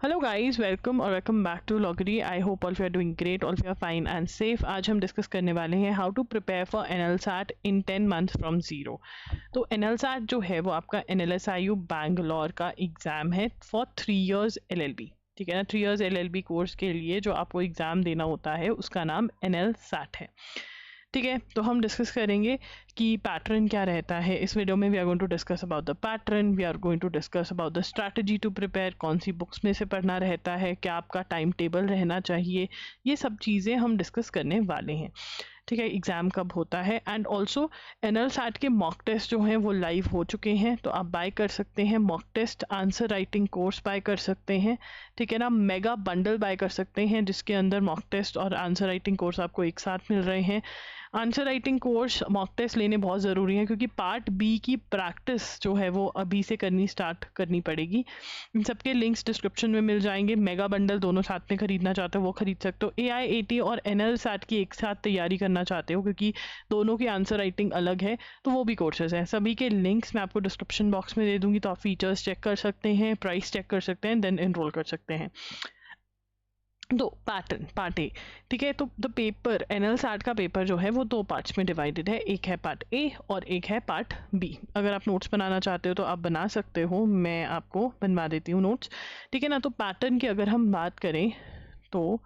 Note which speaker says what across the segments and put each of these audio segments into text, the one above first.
Speaker 1: Hello guys, welcome back to Logri. I hope all you are doing great, all you are fine and safe. आज हम discuss करने वाले हैं how to prepare for NLSAT in 10 months from zero. तो NLSAT जो है वो आपका एनएलएसआईयू बैंगलोर का एग्जाम है फॉर 3 years एलएलबी। ठीक है ना, 3 years एलएलबी कोर्स के लिए जो आपको एग्जाम देना होता है उसका नाम एनएलसैट है। ठीक है, तो हम डिस्कस करेंगे कि पैटर्न क्या रहता है। इस वीडियो में we are going to discuss about the pattern, we are going to discuss about the strategy to prepare, कौन सी बुक्स में से पढ़ना रहता है, क्या आपका टाइम टेबल रहना चाहिए, ये सब चीज़ें हम डिस्कस करने वाले हैं। ठीक है, एग्ज़ाम कब होता है एंड ऑल्सो एनएलसैट के मॉक टेस्ट जो हैं वो लाइव हो चुके हैं, तो आप बाय कर सकते हैं। Mock test answer writing course buy कर सकते हैं। ठीक है ना, मेगा बंडल बाय कर सकते हैं जिसके अंदर मॉक टेस्ट और आंसर राइटिंग कोर्स आपको एक साथ मिल रहे हैं। Answer writing course mock test लेने बहुत ज़रूरी है क्योंकि पार्ट बी की प्रैक्टिस जो है वो अभी से स्टार्ट करनी पड़ेगी। इन सबके लिंक्स डिस्क्रिप्शन में मिल जाएंगे। मेगा बंडल दोनों साथ में खरीदना चाहते हो वो खरीद सकते हो। AIAT और एनएलसैट की एक साथ तैयारी करना चाहते हो क्योंकि दोनों की आंसर राइटिंग अलग है, तो वो भी कोर्सेज हैं। सभी के लिंक्स मैं आपको डिस्क्रिप्शन बॉक्स में दे दूंगी, तो आप फीचर्स चेक कर सकते हैं, प्राइस चेक कर सकते हैं, देन एनरोल कर सकते हैं। तो पैटर्न पार्ट ए। ठीक है, तो द पेपर एनएलसैट का पेपर जो है वो 2 पार्ट्स में डिवाइडेड है। एक है पार्ट ए और एक है पार्ट बी। अगर आप नोट्स बनाना चाहते हो तो आप बना सकते हो, मैं आपको बनवा देती हूँ नोट्स। ठीक है ना, तो पैटर्न की अगर हम बात करें तो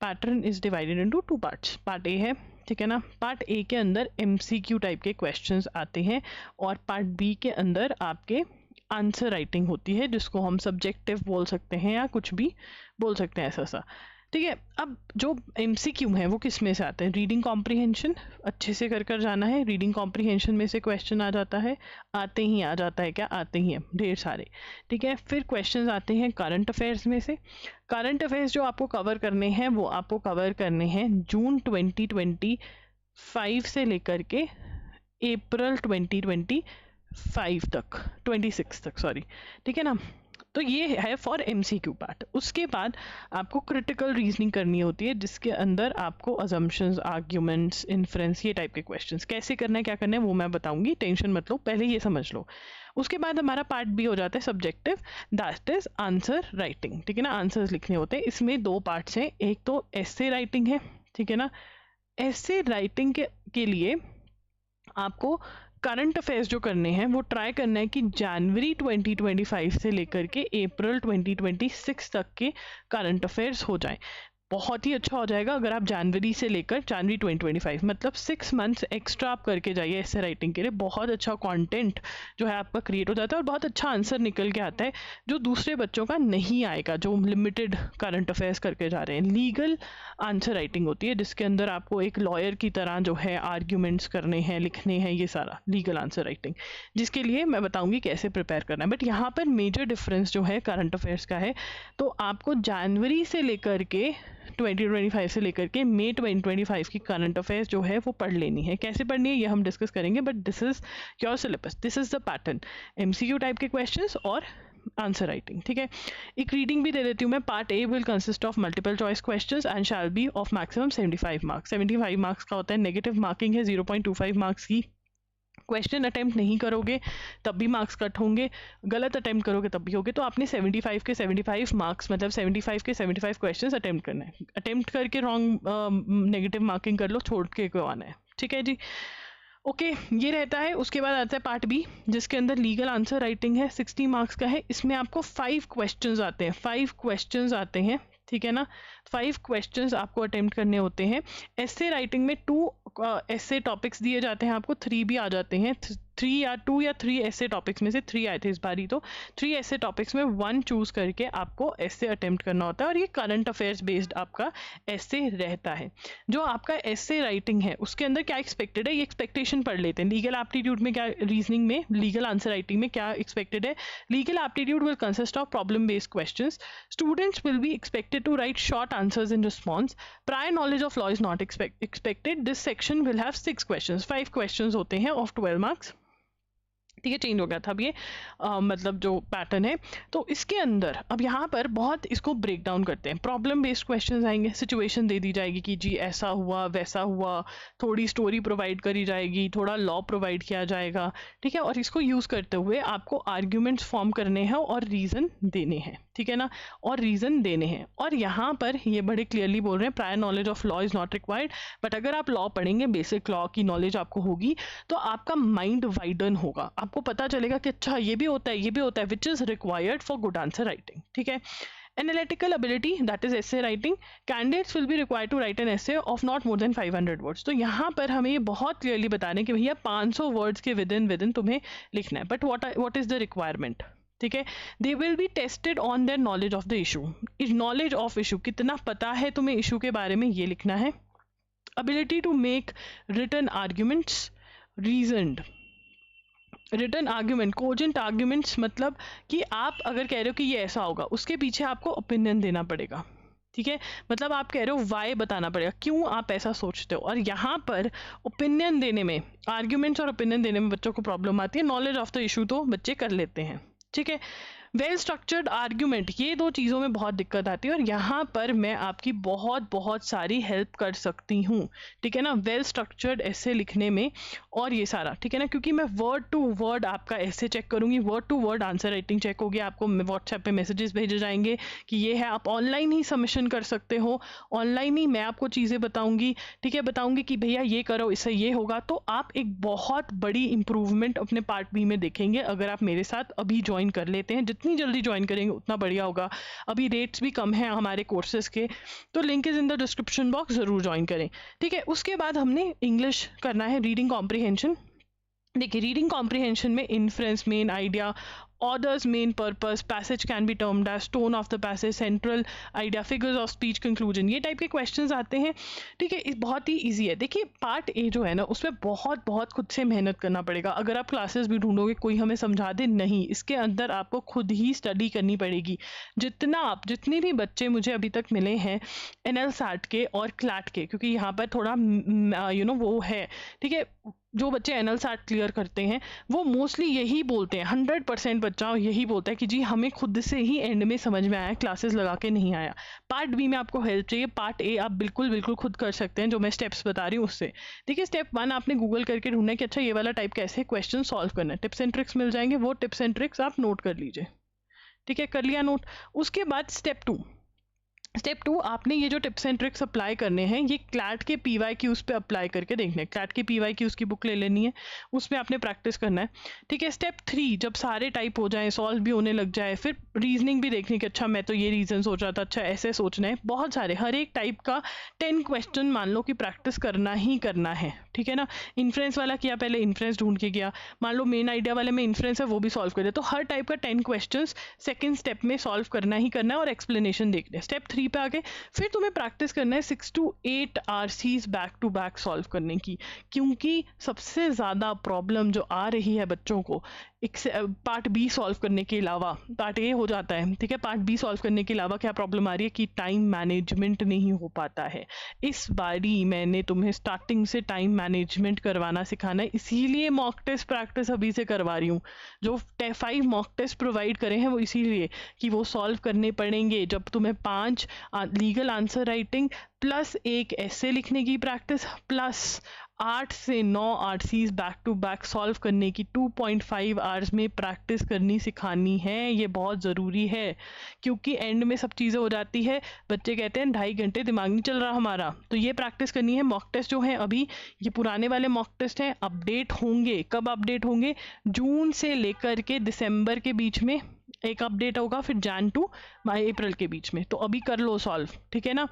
Speaker 1: pattern is divided into 2 parts. Part A है, ठीक है ना, पार्ट ए के अंदर MCQ टाइप के क्वेश्चंस आते हैं और पार्ट बी के अंदर आपके आंसर राइटिंग होती है जिसको हम सब्जेक्टिव बोल सकते हैं या कुछ भी बोल सकते हैं ऐसा सा। ठीक है, अब जो MCQ है वो किस में से आते हैं? रीडिंग कॉम्प्रिहेंशन अच्छे से कर जाना है। रीडिंग कॉम्प्रिहेंशन में से क्वेश्चन आ जाता है, आते ही आ जाता है, क्या आते ही हैं ढेर सारे। ठीक है, फिर क्वेश्चंस आते हैं करंट अफेयर्स में से। करंट अफेयर्स जो आपको कवर करने हैं वो आपको कवर करने हैं जून 2025 से लेकर के अप्रैल 2025 तक, 26 तक, सॉरी। ठीक है ना, तो ये है फॉर MCQ पार्ट। उसके बाद आपको क्रिटिकल रीजनिंग करनी होती है जिसके अंदर आपको अजम्पशंस, आर्ग्यूमेंट्स, इन्फ्रेंस, ये टाइप के क्वेश्चंस कैसे करना है, क्या करना है वो मैं बताऊंगी, टेंशन मत लो, पहले ये समझ लो। उसके बाद हमारा पार्ट बी हो जाता है subjective, that is answer writing. ठीक है ना, आंसर्स लिखने होते हैं। इसमें 2 पार्ट्स हैं, एक तो एसे राइटिंग है। ठीक है ना, एसे राइटिंग के लिए आपको करंट अफेयर्स जो करने हैं वो ट्राई करना है कि जनवरी 2025 से लेकर के अप्रैल 2026 तक के करंट अफेयर्स हो जाएं। बहुत ही अच्छा हो जाएगा अगर आप जनवरी से लेकर जनवरी 2025, मतलब 6 मंथ्स एक्स्ट्रा आप करके जाइए ऐसे राइटिंग के लिए। बहुत अच्छा कंटेंट जो है आपका क्रिएट हो जाता है और बहुत अच्छा आंसर निकल के आता है जो दूसरे बच्चों का नहीं आएगा, जो लिमिटेड करंट अफेयर्स करके जा रहे हैं। लीगल आंसर राइटिंग होती है जिसके अंदर आपको एक लॉयर की तरह जो है आर्ग्यूमेंट्स करने हैं, लिखने हैं, ये सारा लीगल आंसर राइटिंग, जिसके लिए मैं बताऊंगी कैसे प्रिपेयर करना है। बट यहाँ पर मेजर डिफरेंस जो है करंट अफेयर्स का है, तो आपको जनवरी से लेकर के 2025 से लेकर के मई 2025 की करंट अफेयर्स जो है वो पढ़ लेनी है। कैसे पढ़नी है ये हम डिस्कस करेंगे, but this is your syllabus, this is the pattern. MCQ type के क्वेश्चंस और आंसर राइटिंग। ठीक है, एक रीडिंग भी दे देती हूँ मैं। Part A will consist of multiple choice questions and shall be of maximum 75 marks. 75 marks का होता है, नेगेटिव मार्किंग है 0.25 मार्क्स की। क्वेश्चन अटेम्प्ट नहीं करोगे तब भी मार्क्स कट होंगे, गलत अटेम्प्ट करोगे तब भी होगे। तो आपने 75 के 75 मार्क्स, मतलब 75 के 75 क्वेश्चंस अटेम्प्ट करना है। अटेम्प्ट करके रॉन्ग नेगेटिव मार्किंग कर लो, छोड़ के क्यों आना है। ठीक है जी, ओके, ये रहता है। उसके बाद आता है पार्ट बी जिसके अंदर लीगल आंसर राइटिंग है, 60 मार्क्स का है। इसमें आपको 5 क्वेश्चंस आते हैं, 5 क्वेश्चंस आते हैं। ठीक है ना, 5 क्वेश्चंस आपको अटेम्प्ट करने होते हैं। ऐसे राइटिंग में 2 ऐसे टॉपिक्स दिए जाते हैं आपको, 3 भी आ जाते हैं। 2 या 3 ऐसे टॉपिक्स में से 3 आए थे इस बारी, तो 3 ऐसे टॉपिक्स में 1 चूज करके आपको ऐसे अटेम्प्ट करना होता है और ये करंट अफेयर्स बेस्ड आपका ऐसे रहता है। जो आपका ऐसे राइटिंग है उसके अंदर क्या एक्सपेक्टेड है, ये एक्सपेक्टेशन पढ़ लेते हैं। लीगल एप्टीट्यूड में क्या, रीजनिंग में, लीगल आंसर राइटिंग में क्या एक्सपेक्टेड है। Legal aptitude will consist of problem based questions. Students will be expected to write short answers in response. Prior knowledge of law is not expected. This section will have 6 questions, 5 questions होते हैं of 12 marks. ठीक है, change हो गया था अब ये मतलब जो पैटर्न है। तो इसके अंदर अब यहाँ पर बहुत इसको ब्रेक डाउन करते हैं, प्रॉब्लम बेस्ड क्वेश्चंस आएंगे, सिचुएशन दे दी जाएगी कि जी ऐसा हुआ वैसा हुआ, थोड़ी स्टोरी प्रोवाइड करी जाएगी, थोड़ा लॉ प्रोवाइड किया जाएगा, ठीक है, और इसको यूज़ करते हुए आपको आर्ग्यूमेंट्स फॉर्म करने हैं और रीज़न देने हैं, ठीक है ना, और रीज़न देने हैं। और यहाँ पर ये बड़े क्लियरली बोल रहे हैं prior knowledge of law is not required, but अगर आप लॉ पढ़ेंगे, बेसिक लॉ की नॉलेज आपको होगी, तो आपका माइंड वाइडन होगा, आपको पता चलेगा कि अच्छा ये भी होता है, ये भी होता है, which is required for good answer writing, ठीक है। Analytical ability, that is essay writing, candidates will be required to write an essay of not more than 500 words। तो यहाँ पर हमें ये बहुत क्लियरली बता रहे हैं कि भैया 500 वर्ड्स के विद इन तुम्हें लिखना है, but what is the requirement, ठीक है। They will be tested on their knowledge of the issue, knowledge of issue कितना पता है तुम्हें इशू के बारे में, ये लिखना है। ability to make written arguments, reasoned, return argument, cogent arguments, मतलब कि आप अगर कह रहे हो कि ये ऐसा होगा, उसके पीछे आपको ओपिनियन देना पड़ेगा, ठीक है, मतलब आप कह रहे हो वाई बताना पड़ेगा, क्यों आप ऐसा सोचते हो। और यहाँ पर ओपिनियन देने में, आर्ग्यूमेंट्स और ओपिनियन देने में बच्चों को प्रॉब्लम आती है, नॉलेज ऑफ द इशू तो बच्चे कर लेते हैं, ठीक है। वेल स्ट्रक्चर्ड आर्ग्यूमेंट, ये दो चीज़ों में बहुत दिक्कत आती है और यहाँ पर मैं आपकी बहुत बहुत सारी हेल्प कर सकती हूँ, ठीक है ना, वेल स्ट्रक्चर्ड ऐसे लिखने में और ये सारा, ठीक है ना, क्योंकि मैं वर्ड टू वर्ड आपका ऐसे चेक करूँगी, word to word answer writing check होगी, आपको व्हाट्सएप पे मैसेजेस भेजे जाएंगे कि ये है, आप ऑनलाइन ही सबमिशन कर सकते हो, ऑनलाइन ही मैं आपको चीज़ें बताऊँगी, ठीक है, बताऊँगी कि भैया ये करो, इससे ये होगा, तो आप एक बहुत बड़ी इंप्रूवमेंट अपने पार्ट बी में देखेंगे अगर आप मेरे साथ अभी ज्वाइन कर लेते हैं। जितनी जल्दी ज्वाइन करेंगे उतना बढ़िया होगा, अभी रेट्स भी कम हैं हमारे कोर्सेज के, तो link is in the description box, ज़रूर ज्वाइन करें, ठीक है। उसके बाद हमने इंग्लिश करना है, रीडिंग कॉम्प्रिहेंशन। देखिए रीडिंग कॉम्प्रिहेंशन में inference, main idea, orders, main purpose, passage can be termed as tone of the passage, central idea, figures of speech, conclusion, ये टाइप के क्वेश्चंस आते हैं, ठीक है, बहुत ही इजी है। देखिए पार्ट ए जो है ना, उसमें बहुत बहुत खुद से मेहनत करना पड़ेगा, अगर आप क्लासेस भी ढूंढोगे कोई हमें समझा दे नहीं, इसके अंदर आपको खुद ही स्टडी करनी पड़ेगी। जितने भी बच्चे मुझे अभी तक मिले हैं NLSAT के और क्लैट के, क्योंकि यहाँ पर थोड़ा वो है, ठीक है, जो बच्चे NLSAT क्लियर करते हैं वो मोस्टली यही बोलते हैं, 100% बच्चा यही बोलता है कि जी हमें खुद से ही एंड में समझ में आया, क्लासेस लगा के नहीं आया। पार्ट बी में आपको हेल्प चाहिए, पार्ट ए आप बिल्कुल बिल्कुल खुद कर सकते हैं, जो मैं स्टेप्स बता रही हूँ उससे। देखिए स्टेप 1 आपने गूगल करके ढूंढना है कि अच्छा ये वाला टाइप कैसे क्वेश्चन सॉल्व करना है, टिप्स एंड ट्रिक्स मिल जाएंगे, वो टिप्स एंड ट्रिक्स आप नोट कर लीजिए, ठीक है, कर लिया नोट। उसके बाद स्टेप 2 आपने ये जो टिप्स एंड ट्रिक्स अप्लाई करने हैं, ये क्लैट के PYQs पे अप्लाई करके देखने हैं, क्लैट के PYQs की बुक ले लेनी है, उसमें आपने प्रैक्टिस करना है, ठीक है। स्टेप 3 जब सारे टाइप हो जाए, सॉल्व भी होने लग जाए, फिर रीजनिंग भी देखने की, अच्छा मैं तो ये रीजन सोच रहा था, अच्छा ऐसे सोचना है, बहुत सारे, हर एक टाइप का 10 क्वेश्चन मान लो कि प्रैक्टिस करना ही करना है, ठीक है ना। इन्फ्रेंस वाला किया, पहले इन्फ्रेंस ढूंढ के गया, मान लो मेन आइडिया वाले में इन्फ्रेंस है वो भी सॉल्व कर दिया, तो हर टाइप का 10 क्वेश्चन सेकेंड स्टेप में सॉल्व करना ही करना है और एक्सप्लेनेशन देखना है। स्टेप 3 पे आगे फिर तुम्हें प्रैक्टिस करना है 6 to 8 RCs back to back solve करने की, क्योंकि सबसे ज़्यादा प्रॉब्लम जो आ रही है बच्चों को पार्ट बी सॉल्व करने के अलावा, पार्ट ए हो जाता है, ठीक है, पार्ट बी सॉल्व करने के अलावा क्या प्रॉब्लम आ रही है कि टाइम मैनेजमेंट नहीं हो पाता है। इस बारी मैंने तुम्हें स्टार्टिंग से टाइम मैनेजमेंट करवाना सिखाना है, इसीलिए मॉक टेस्ट प्रैक्टिस अभी से करवा रही हूँ। जो 5 मॉक टेस्ट प्रोवाइड करे हैं वो इसीलिए कि वो सॉल्व करने पड़ेंगे, जब तुम्हें 5 लीगल आंसर राइटिंग प्लस 1 ऐसे लिखने की प्रैक्टिस प्लस 8 से 9 RCs back to back solve करने की 2.5 आवर्स में प्रैक्टिस करनी सिखानी है। ये बहुत ज़रूरी है, क्योंकि एंड में सब चीज़ें हो जाती है, बच्चे कहते हैं 2.5 घंटे दिमाग नहीं चल रहा हमारा, तो ये प्रैक्टिस करनी है। मॉक टेस्ट जो है अभी ये पुराने वाले मॉक टेस्ट हैं, अपडेट होंगे, कब अपडेट होंगे, जून से लेकर के दिसंबर के बीच में एक अपडेट होगा, फिर Jan to अप्रैल के बीच में, तो अभी कर लो सॉल्व, ठीक है ना।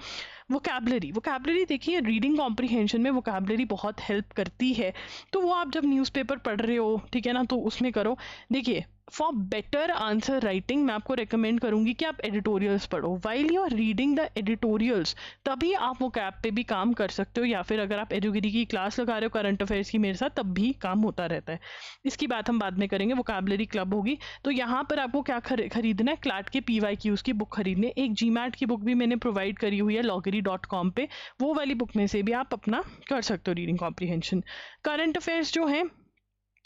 Speaker 1: वोकैबलरी देखिए रीडिंग कॉम्प्रिहेंशन में वोकैबलरी बहुत हेल्प करती है, तो वो आप जब न्यूज़पेपर पढ़ रहे हो, ठीक है ना, तो उसमें करो। देखिए फॉर बेटर आंसर राइटिंग मैं आपको रिकमेंड करूंगी कि आप एडिटोरियल्स पढ़ो, while you are reading the editorials, तभी आप वो कैब पे भी काम कर सकते हो, या फिर अगर आप एजुगिरी की क्लास लगा रहे हो करंट अफेयर्स की मेरे साथ, तब भी काम होता रहता है। इसकी बात हम बाद में करेंगे, वोकैबलरी क्लब होगी। तो यहाँ पर आपको क्या खरीदना है, क्लैट के PYQs की बुक खरीदने, एक GMAT की बुक भी मैंने प्रोवाइड करी हुई है loggery.com पे, वो वाली बुक में से भी आप अपना कर सकते हो रीडिंग कॉम्प्रिहेंशन। करंट अफेयर्स जो है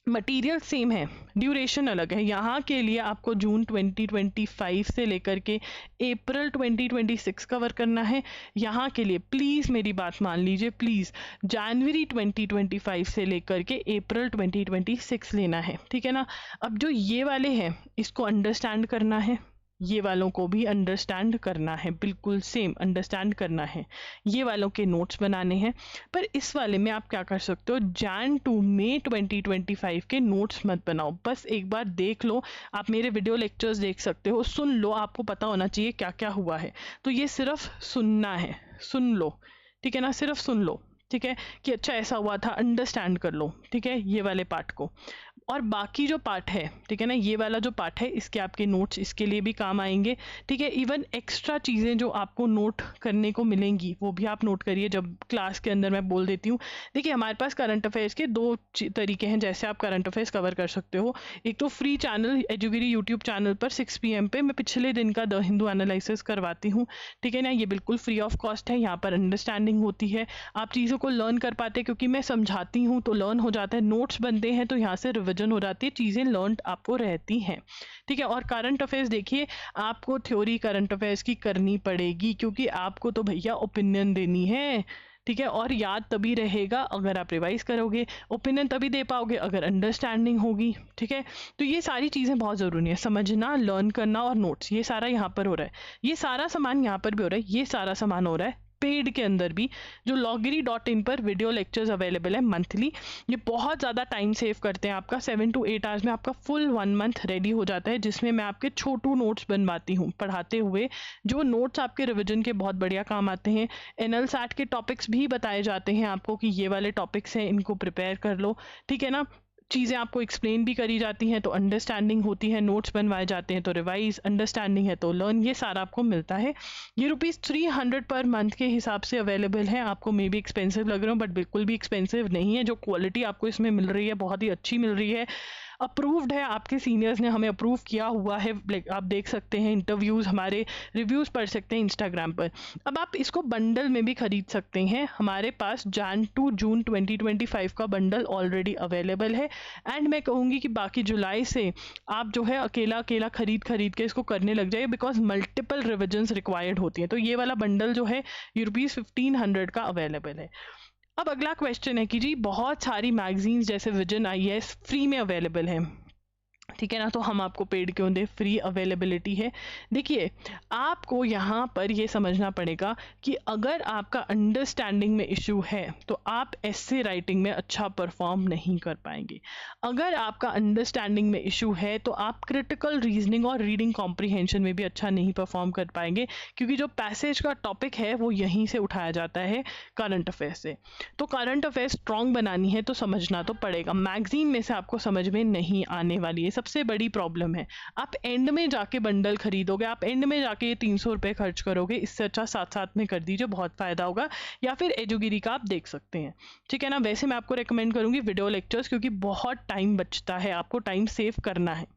Speaker 1: मटेरियल सेम है, ड्यूरेशन अलग है। यहाँ के लिए आपको जून 2025 से लेकर के अप्रैल 2026 कवर करना है। यहाँ के लिए प्लीज़ मेरी बात मान लीजिए, प्लीज़ जनवरी 2025 से लेकर के अप्रैल 2026 लेना है, ठीक है ना। अब जो ये वाले हैं इसको अंडरस्टैंड करना है, ये वालों को भी अंडरस्टैंड करना है, बिल्कुल सेम अंडरस्टैंड करना है। ये वालों के नोट्स बनाने हैं। पर इस वाले में आप क्या कर सकते हो, जैन टू मई 2025 के नोट्स मत बनाओ, बस एक बार देख लो। आप मेरे वीडियो लेक्चर्स देख सकते हो, सुन लो, आपको पता होना चाहिए क्या क्या हुआ है। तो ये सिर्फ सुनना है, सुन लो, ठीक है ना, सिर्फ सुन लो, ठीक है, कि अच्छा ऐसा हुआ था, अंडरस्टैंड कर लो, ठीक है, ये वाले पार्ट को। और बाकी जो पार्ट है, ठीक है ना, ये वाला जो पार्ट है इसके आपके नोट्स इसके लिए भी काम आएंगे, ठीक है। इवन एक्स्ट्रा चीज़ें जो आपको नोट करने को मिलेंगी वो भी आप नोट करिए जब क्लास के अंदर मैं बोल देती हूँ। देखिए हमारे पास करंट अफेयर्स के दो तरीके हैं जैसे आप करंट अफेयर्स कवर कर सकते हो। एक तो फ्री चैनल एजुगिरी यूट्यूब चैनल पर 6 PM पे मैं पिछले दिन का द हिंदू एनालिसिस करवाती हूँ, ठीक है ना, ये बिल्कुल फ्री ऑफ कॉस्ट है। यहाँ पर अंडरस्टैंडिंग होती है, आप चीज़ों को लर्न कर पाते हैं क्योंकि मैं समझाती हूँ तो लर्न हो जाता है, नोट्स बनते हैं तो यहाँ से रिविजन हो जाती है, चीज़ें लर्न आपको रहती हैं, ठीक है। और करंट अफेयर्स देखिए आपको थ्योरी करंट अफेयर्स की करनी पड़ेगी क्योंकि आपको तो भैया ओपिनियन देनी है, ठीक है। और याद तभी रहेगा अगर आप रिवाइज करोगे, ओपिनियन तभी दे पाओगे अगर अंडरस्टैंडिंग होगी, ठीक है। तो ये सारी चीज़ें बहुत ज़रूरी है, समझना, लर्न करना और नोट्स, ये सारा यहाँ पर हो रहा है, ये सारा सामान यहाँ पर भी हो रहा है, ये सारा सामान हो रहा है पेड के अंदर भी। जो loggery.in पर वीडियो लेक्चर्स अवेलेबल है मंथली, ये बहुत ज़्यादा टाइम सेव करते हैं आपका। 7 to 8 आवर्स में आपका फुल 1 मंथ रेडी हो जाता है, जिसमें मैं आपके छोटू नोट्स बनवाती हूँ पढ़ाते हुए, जो नोट्स आपके रिवीजन के बहुत बढ़िया काम आते हैं। एनएल सैट के टॉपिक्स भी बताए जाते हैं आपको कि ये वाले टॉपिक्स हैं, इनको प्रिपेयर कर लो, ठीक है ना। चीज़ें आपको एक्सप्लेन भी करी जाती हैं तो अंडरस्टैंडिंग होती है, नोट्स बनवाए जाते हैं तो रिवाइज, अंडरस्टैंडिंग है तो लर्न, ये सारा आपको मिलता है। ये ₹300 पर मंथ के हिसाब से अवेलेबल है। आपको मे भी एक्सपेंसिव लग रहे हो बट बिल्कुल भी एक्सपेंसिव नहीं है, जो क्वालिटी आपको इसमें मिल रही है बहुत ही अच्छी मिल रही है, अप्रूव्ड है, आपके सीनियर्स ने हमें अप्रूव किया हुआ है। आप देख सकते हैं इंटरव्यूज़, हमारे रिव्यूज़ पढ़ सकते हैं इंस्टाग्राम पर। अब आप इसको बंडल में भी खरीद सकते हैं, हमारे पास जैन टू जून 2025 का बंडल ऑलरेडी अवेलेबल है। एंड मैं कहूँगी कि बाकी जुलाई से आप जो है अकेला अकेला खरीद के इसको करने लग जाइए, बिकॉज मल्टीपल रिविजन्स रिक्वायर्ड होती हैं। तो ये वाला बंडल जो है ये ₹1500 का अवेलेबल है। अब अगला क्वेश्चन है कि जी बहुत सारी मैगजीन्स जैसे विजन IAS फ्री में अवेलेबल है, ठीक है ना, तो हम आपको पेड क्यों दें, फ्री अवेलेबिलिटी है। देखिए आपको यहाँ पर ये समझना पड़ेगा कि अगर आपका अंडरस्टैंडिंग में इशू है तो आप एस्से राइटिंग में अच्छा परफॉर्म नहीं कर पाएंगे। अगर आपका अंडरस्टैंडिंग में इशू है तो आप क्रिटिकल रीजनिंग और रीडिंग कॉम्प्रिहेंशन में भी अच्छा नहीं परफॉर्म कर पाएंगे, क्योंकि जो पैसेज का टॉपिक है वो यहीं से उठाया जाता है करंट अफेयर से। तो करंट अफेयर स्ट्रॉन्ग बनानी है तो समझना तो पड़ेगा, मैगजीन में से आपको समझ में नहीं आने वाली है, सबसे बड़ी प्रॉब्लम है। आप एंड में जाके बंडल खरीदोगे, आप एंड में जाके ये 300 रुपये खर्च करोगे, इससे अच्छा साथ साथ में कर दीजिए, बहुत फ़ायदा होगा। या फिर एजुगिरी का आप देख सकते हैं, ठीक है ना। वैसे मैं आपको रेकमेंड करूँगी वीडियो लेक्चर्स, क्योंकि बहुत टाइम बचता है, आपको टाइम सेव करना है।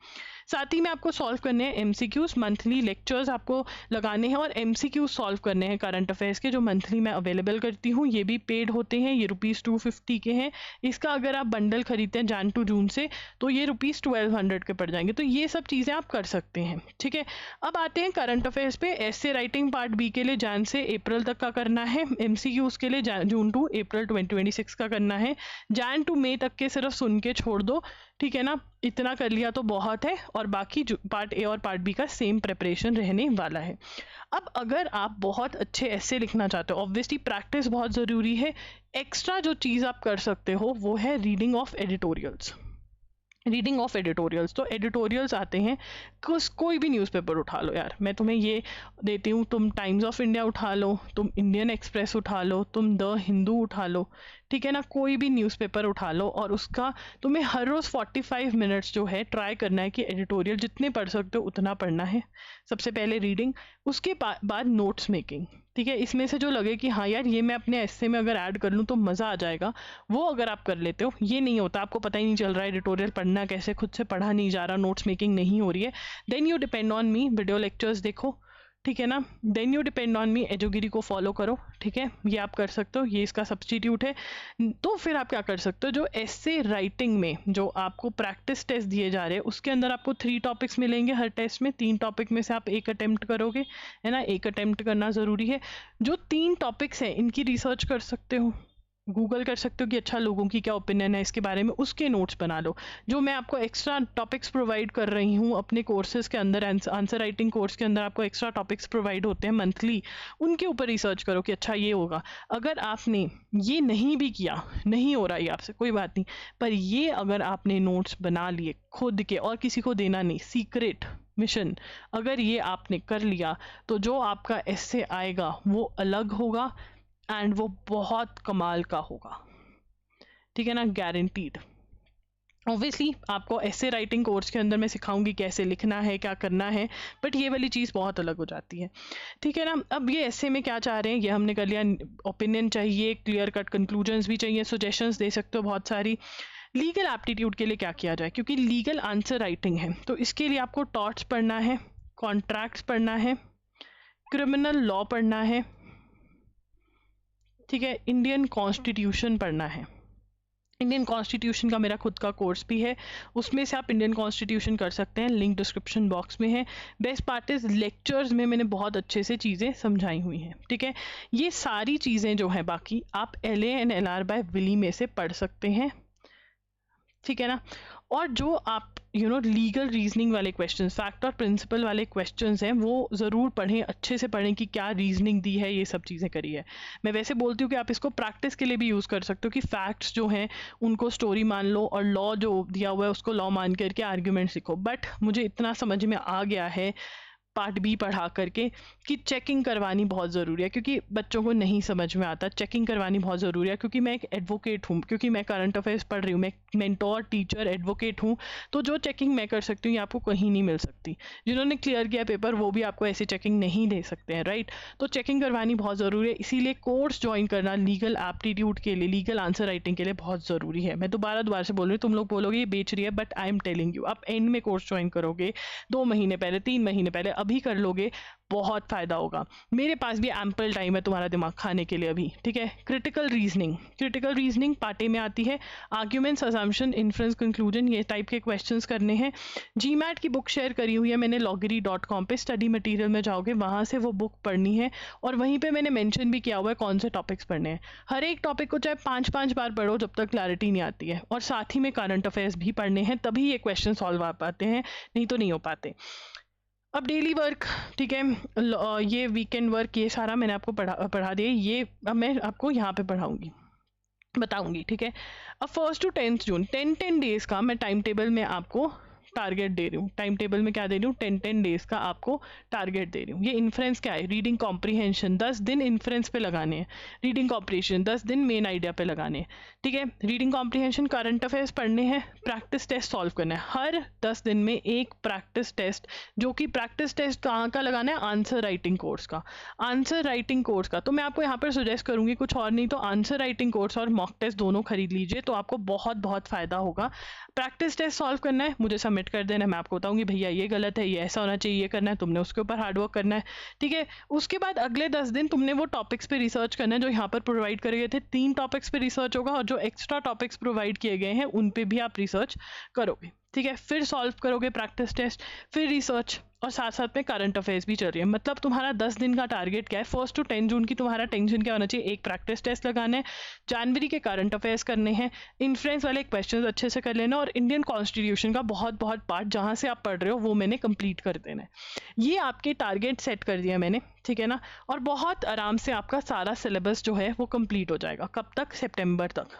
Speaker 1: साथ ही में आपको सॉल्व करने हैं MCQs, मंथली लेक्चर्स आपको लगाने हैं और MCQs सॉल्व करने हैं करंट अफेयर्स के, जो मंथली मैं अवेलेबल करती हूँ। ये भी पेड होते हैं, ये ₹250 के हैं। इसका अगर आप बंडल खरीदते हैं जैन टू जून से तो ये ₹1200 के पड़ जाएंगे। तो ये सब चीज़ें आप कर सकते हैं, ठीक है। अब आते हैं करंट अफेयर्स पे। ऐसे राइटिंग पार्ट बी के लिए जैन से अप्रैल तक का करना है, MCQs के लिए जून टू अप्रैल 2026 का करना है, जैन टू मई तक के सिर्फ सुन के छोड़ दो, ठीक है ना। इतना कर लिया तो बहुत है, और बाकी पार्ट ए और पार्ट बी का सेम प्रिपरेशन रहने वाला है। अब अगर आप बहुत अच्छे ऐसे लिखना चाहते हो, ऑब्वियसली प्रैक्टिस बहुत ज़रूरी है। एक्स्ट्रा जो चीज़ आप कर सकते हो वो है reading of editorials. Reading of editorials, तो एडिटोरियल्स आते हैं, कोई भी न्यूज़पेपर उठा लो यार, मैं तुम्हें ये देती हूँ, तुम टाइम्स ऑफ इंडिया उठा लो, तुम इंडियन एक्सप्रेस उठा लो, तुम द हिंदू उठा लो, ठीक है ना, कोई भी न्यूज़पेपर उठा लो, और उसका तुम्हें हर रोज़ 45 मिनट्स जो है ट्राई करना है कि एडिटोरियल जितने पढ़ सकते हो उतना पढ़ना है। सबसे पहले रीडिंग, उसके बाद नोट्स मेकिंग, ठीक है। इसमें से जो लगे कि हाँ यार ये मैं अपने एस्से में अगर ऐड कर लूँ तो मज़ा आ जाएगा, वो अगर आप कर लेते हो, ये नहीं होता, आपको पता ही नहीं चल रहा है एडिटोरियल पढ़ना कैसे, खुद से पढ़ा नहीं जा रहा, नोट्स मेकिंग नहीं हो रही है, then you depend on me, video lectures देखो, ठीक है ना। Then you depend on me, एजुगिरी को फॉलो करो, ठीक है, ये आप कर सकते हो, ये इसका सब्सटीट्यूट है। तो फिर आप क्या कर सकते हो, जो एसे राइटिंग में जो आपको प्रैक्टिस टेस्ट दिए जा रहे हैं उसके अंदर आपको 3 टॉपिक्स मिलेंगे हर टेस्ट में। 3 टॉपिक में से आप एक अटेम्प्ट करोगे, है ना, एक अटेम्प्ट करना ज़रूरी है। जो 3 टॉपिक्स हैं इनकी रिसर्च कर सकते हो, गूगल कर सकते हो कि अच्छा लोगों की क्या ओपिनियन है इसके बारे में, उसके नोट्स बना लो। जो मैं आपको एक्स्ट्रा टॉपिक्स प्रोवाइड कर रही हूँ अपने कोर्सेज के अंदर, आंसर राइटिंग कोर्स के अंदर आपको एक्स्ट्रा टॉपिक्स प्रोवाइड होते हैं मंथली, उनके ऊपर रिसर्च करो कि अच्छा ये होगा। अगर आपने ये नहीं भी किया, नहीं हो रहा है आपसे, कोई बात नहीं, पर ये अगर आपने नोट्स बना लिए खुद के और किसी को देना नहीं, सीक्रेट मिशन, अगर ये आपने कर लिया तो जो आपका एस्से आएगा वो अलग होगा एंड वो बहुत कमाल का होगा, ठीक है ना, गारंटीड। ऑब्वियसली आपको ऐसे राइटिंग कोर्स के अंदर मैं सिखाऊंगी कैसे लिखना है, क्या करना है, बट ये वाली चीज़ बहुत अलग हो जाती है, ठीक है ना। अब ये ऐसे में क्या चाह रहे हैं ये हमने कर लिया, ओपिनियन चाहिए, क्लियर कट कंक्लूजन्स भी चाहिए, सजेशंस दे सकते हो बहुत सारी। लीगल एप्टीट्यूड के लिए क्या किया जाए, क्योंकि लीगल आंसर राइटिंग है तो इसके लिए आपको टॉर्ट्स पढ़ना है, कॉन्ट्रैक्ट्स पढ़ना है, क्रिमिनल लॉ पढ़ना है, ठीक है, इंडियन कॉन्स्टिट्यूशन पढ़ना है। इंडियन कॉन्स्टिट्यूशन का मेरा खुद का कोर्स भी है, उसमें से आप इंडियन कॉन्स्टिट्यूशन कर सकते हैं, लिंक डिस्क्रिप्शन बॉक्स में है। बेस्ट पार्ट इज लेक्चर्स में मैंने बहुत अच्छे से चीज़ें समझाई हुई हैं, ठीक है। ये सारी चीज़ें जो हैं बाकी आप LA&LR बाय विली में से पढ़ सकते हैं, ठीक है ना। और जो आप लीगल रीजनिंग वाले क्वेश्चंस, फैक्ट और प्रिंसिपल वाले क्वेश्चंस हैं वो ज़रूर पढ़ें, अच्छे से पढ़ें कि क्या रीजनिंग दी है, ये सब चीज़ें करी है। मैं वैसे बोलती हूँ कि आप इसको प्रैक्टिस के लिए भी यूज़ कर सकते हो कि फैक्ट्स जो हैं उनको स्टोरी मान लो और लॉ जो दिया हुआ है उसको लॉ मान करके आर्ग्यूमेंट्स लिखो। बट मुझे इतना समझ में आ गया है पार्ट बी पढ़ा करके कि चेकिंग करवानी बहुत ज़रूरी है, क्योंकि बच्चों को नहीं समझ में आता, चेकिंग करवानी बहुत ज़रूरी है। क्योंकि मैं एक एडवोकेट हूँ, क्योंकि मैं करंट अफेयर्स पढ़ रही हूँ, मैं मेंटोर, टीचर, एडवोकेट हूँ, तो जो चेकिंग मैं कर सकती हूँ ये आपको कहीं नहीं मिल सकती। जिन्होंने क्लियर किया पेपर वो भी आपको ऐसे चेकिंग नहीं दे सकते हैं, राइट। तो चेकिंग करवानी बहुत ज़रूरी है, इसीलिए कोर्स ज्वाइन करना लीगल एप्टीट्यूड के लिए, लीगल आंसर राइटिंग के लिए बहुत ज़रूरी है। मैं दोबारा से बोल रही हूँ, तुम लोग बोलोगे ये बेच रही है, but I am telling you, आप एंड में कोर्स ज्वाइन करोगे 2 महीने पहले, 3 महीने पहले, अभी कर लोगे, बहुत फ़ायदा होगा। मेरे पास भी एम्पल टाइम है तुम्हारा दिमाग खाने के लिए अभी, ठीक है। क्रिटिकल रीजनिंग पार्ट ए में आती है, आर्ग्यूमेंट्स, असम्पशन, इन्फ्रेंस, कंक्लूजन, ये टाइप के क्वेश्चंस करने हैं। GMAT की बुक शेयर करी हुई है मैंने loggery.com पे, स्टडी मटेरियल में जाओगे वहाँ से वो बुक पढ़नी है, और वहीं पे मैंने मेंशन भी किया हुआ है कौन से टॉपिक्स पढ़ने हैं। हर एक टॉपिक को चाहे 5-5 बार पढ़ो जब तक क्लैरिटी नहीं आती है, और साथ ही में करंट अफेयर्स भी पढ़ने हैं, तभी ये क्वेश्चन सॉल्व आ पाते हैं, नहीं तो नहीं हो पाते। अब डेली वर्क, ठीक है, ये वीकेंड वर्क, ये सारा मैंने आपको पढ़ा दिया, ये अब मैं आपको यहाँ पे बताऊंगी, ठीक है। अब 1 to 10 जून 10 डेज़ का मैं टाइम टेबल में आपको टारगेट दे रही हूँ। टाइम टेबल में क्या दे रही हूँ, 10 डेज़ का आपको टारगेट दे रही हूँ। ये इन्फ्रेंस क्या है, रीडिंग कॉम्प्रीहेंशन 10 दिन इन्फ्रेंस पे लगाने हैं, रीडिंग कॉम्प्रीहेंशन 10 दिन मेन आइडिया पे लगाने हैं, ठीक है। रीडिंग कॉम्प्रीहेंशन, करंट अफेयर्स पढ़ने हैं, प्रैक्टिस टेस्ट सॉल्व करना है, हर 10 दिन में एक प्रैक्टिस टेस्ट, जो कि प्रैक्टिस टेस्ट कहाँ का लगाना है, आंसर राइटिंग कोर्स का। तो मैं आपको यहाँ पर सुजेस्ट करूँगी, कुछ और नहीं तो आंसर राइटिंग कोर्स और मॉक टेस्ट दोनों खरीद लीजिए, तो आपको बहुत बहुत फ़ायदा होगा। प्रैक्टिस टेस्ट सॉल्व करना है, मुझे सबमिट कर देना, मैं आपको बताऊंगी भैया ये गलत है, ये ऐसा होना चाहिए, ये करना है, तुमने उसके ऊपर हार्डवर्क करना है, ठीक है। उसके बाद अगले 10 दिन तुमने वो टॉपिक्स पे रिसर्च करना है जो यहाँ पर प्रोवाइड करे गए थे। 3 टॉपिक्स पे रिसर्च होगा, और जो एक्स्ट्रा टॉपिक्स प्रोवाइड किए गए हैं उन पे भी आप रिसर्च करोगे, ठीक है। फिर सॉल्व करोगे प्रैक्टिस टेस्ट, फिर रिसर्च, और साथ साथ में करंट अफेयर्स भी चल रही है। मतलब तुम्हारा 10 दिन का टारगेट क्या है, 1 to 10 जून की तुम्हारा टेंशन क्या होना चाहिए, एक प्रैक्टिस टेस्ट लगाना है, जनवरी के करंट अफेयर्स करने हैं, इन्फ्रेंस वाले क्वेश्चंस अच्छे से कर लेना, और इंडियन कॉन्स्टिट्यूशन का बहुत पार्ट जहाँ से आप पढ़ रहे हो वो मैंने कंप्लीट कर देना है। ये आपके टारगेट सेट कर दिया मैंने, ठीक है ना। और बहुत आराम से आपका सारा सिलेबस जो है वो कंप्लीट हो जाएगा। कब तक, सितंबर तक।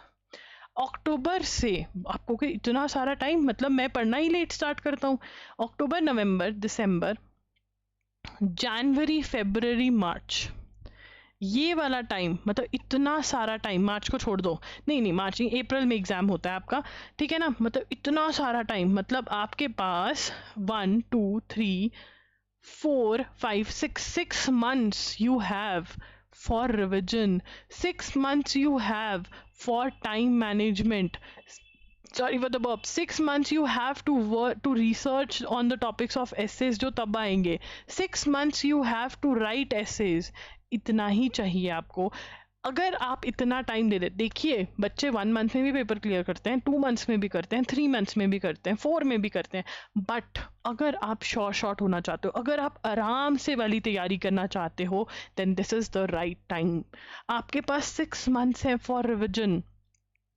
Speaker 1: अक्टूबर से आपको कि इतना सारा टाइम, मतलब मैं पढ़ना ही लेट स्टार्ट करता हूँ। अक्टूबर, नवंबर, दिसंबर, जनवरी, फरवरी, मार्च, ये वाला टाइम, मतलब इतना सारा टाइम, मार्च को छोड़ दो, नहीं मार्च नहीं, अप्रैल में एग्ज़ाम होता है आपका, ठीक है ना। मतलब इतना सारा टाइम, मतलब आपके पास 1 2 3 4 5 6 months you have for revision, 6 months you have for time management, sorry for the burp, 6 months you have to work to research on the topics of essays जो तब आएंगे. 6 months you have to write essays. इतना ही चाहिए आपको. अगर आप इतना time दे दे, देखिए बच्चे 1 मंथ में भी पेपर क्लियर करते हैं, 2 मंथ्स में भी करते हैं, 3 मंथ्स में भी करते हैं, 4 में भी करते हैं. बट अगर आप शॉर्ट होना चाहते हो, अगर आप आराम से वाली तैयारी करना चाहते हो, then this is the right time. आपके पास 6 मंथ्स है फॉर रिविजन.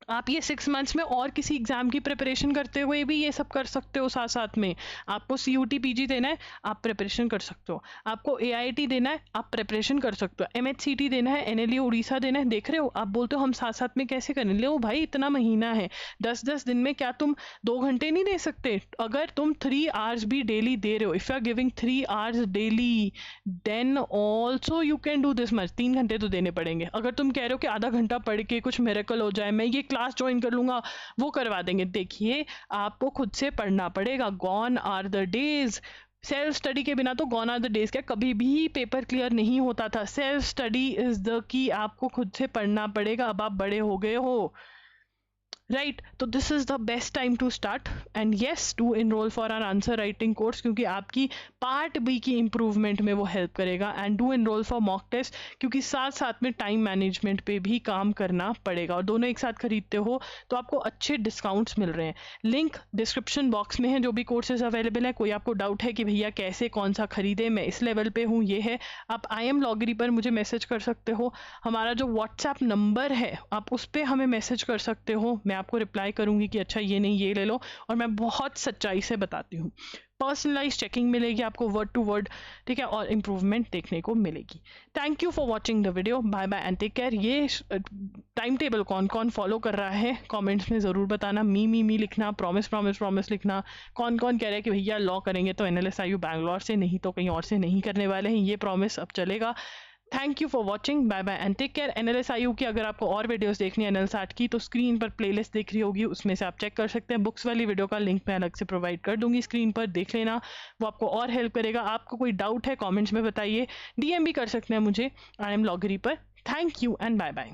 Speaker 1: आप ये 6 मंथ्स में और किसी एग्जाम की प्रिपरेशन करते हुए भी ये सब कर सकते हो. साथ साथ में आपको CUT PG देना है, आप प्रिपरेशन कर सकते हो. आपको AIT देना है, आप प्रिपरेशन कर सकते हो. MHCT देना है, NLA उड़ीसा देना है. देख रहे हो, आप बोलते हो हम साथ साथ में कैसे करें. लो भाई, इतना महीना है, 10-10 दिन में क्या तुम 2 घंटे नहीं दे सकते? अगर तुम 3 आवर्स भी डेली दे रहे हो, if you are giving 3 hours daily, then also you can do this much. 3 घंटे तो देने पड़ेंगे. अगर तुम कह रहे हो कि आधा घंटा पढ़ के कुछ मिरेकल हो जाए, मैं ये क्लास ज्वाइन कर लूंगा, वो करवा देंगे. देखिए, आपको खुद से पढ़ना पड़ेगा. Gone are the days. Self study के बिना तो गॉन आर द डेज. क्या कभी भी पेपर क्लियर नहीं होता था? Self study is the key. आपको खुद से पढ़ना पड़ेगा. अब आप बड़े हो गए हो, राइट? तो this is the best time to start. And yes, do enroll for our answer writing course, क्योंकि आपकी पार्ट बी की इंप्रूवमेंट में वो हेल्प करेगा. And do enroll for mock test, क्योंकि साथ साथ में टाइम मैनेजमेंट पे भी काम करना पड़ेगा. और दोनों एक साथ खरीदते हो तो आपको अच्छे डिस्काउंट्स मिल रहे हैं. लिंक डिस्क्रिप्शन बॉक्स में है, जो भी कोर्सेज अवेलेबल है. कोई आपको डाउट है कि भैया कैसे कौन सा खरीदे, मैं इस लेवल पे हूँ, ये है, आप IM लॉगरी पर मुझे मैसेज कर सकते हो. हमारा जो व्हाट्सएप नंबर है, आप उस पर हमें मैसेज कर सकते हो. मैं आपको रिप्लाई करूंगी कि अच्छा ये नहीं, ये ले लो. और मैं बहुत सच्चाई से बताती हूँ. पर्सनलाइज चेकिंग मिलेगी आपको, वर्ड टू वर्ड, ठीक है, और इम्प्रूवमेंट देखने को मिलेगी. Thank you for watching the video. Bye bye and take care. ये टाइम टेबल कौन कौन फॉलो कर रहा है कमेंट्स में ज़रूर बताना. मी लिखना, प्रॉमिस प्रॉमिस प्रॉमिस लिखना. कौन कौन कह रहा है कि भैया लॉ करेंगे तो NLSIU बैंगलोर से, नहीं तो कहीं और से नहीं करने वाले हैं. ये प्रॉमिस अब चलेगा. Thank you for watching. Bye bye and take care. NLSIU की अगर आपको और वीडियोस देखनी है NLSAT की, तो स्क्रीन पर प्लेलिस्ट दिख रही होगी, उसमें से आप चेक कर सकते हैं. बुक्स वाली वीडियो का लिंक मैं अलग से प्रोवाइड कर दूंगी, स्क्रीन पर देख लेना, वो आपको और हेल्प करेगा. आपको कोई डाउट है कमेंट्स में बताइए, DM भी कर सकते हैं मुझे IM लॉगरी पर. Thank you and bye bye.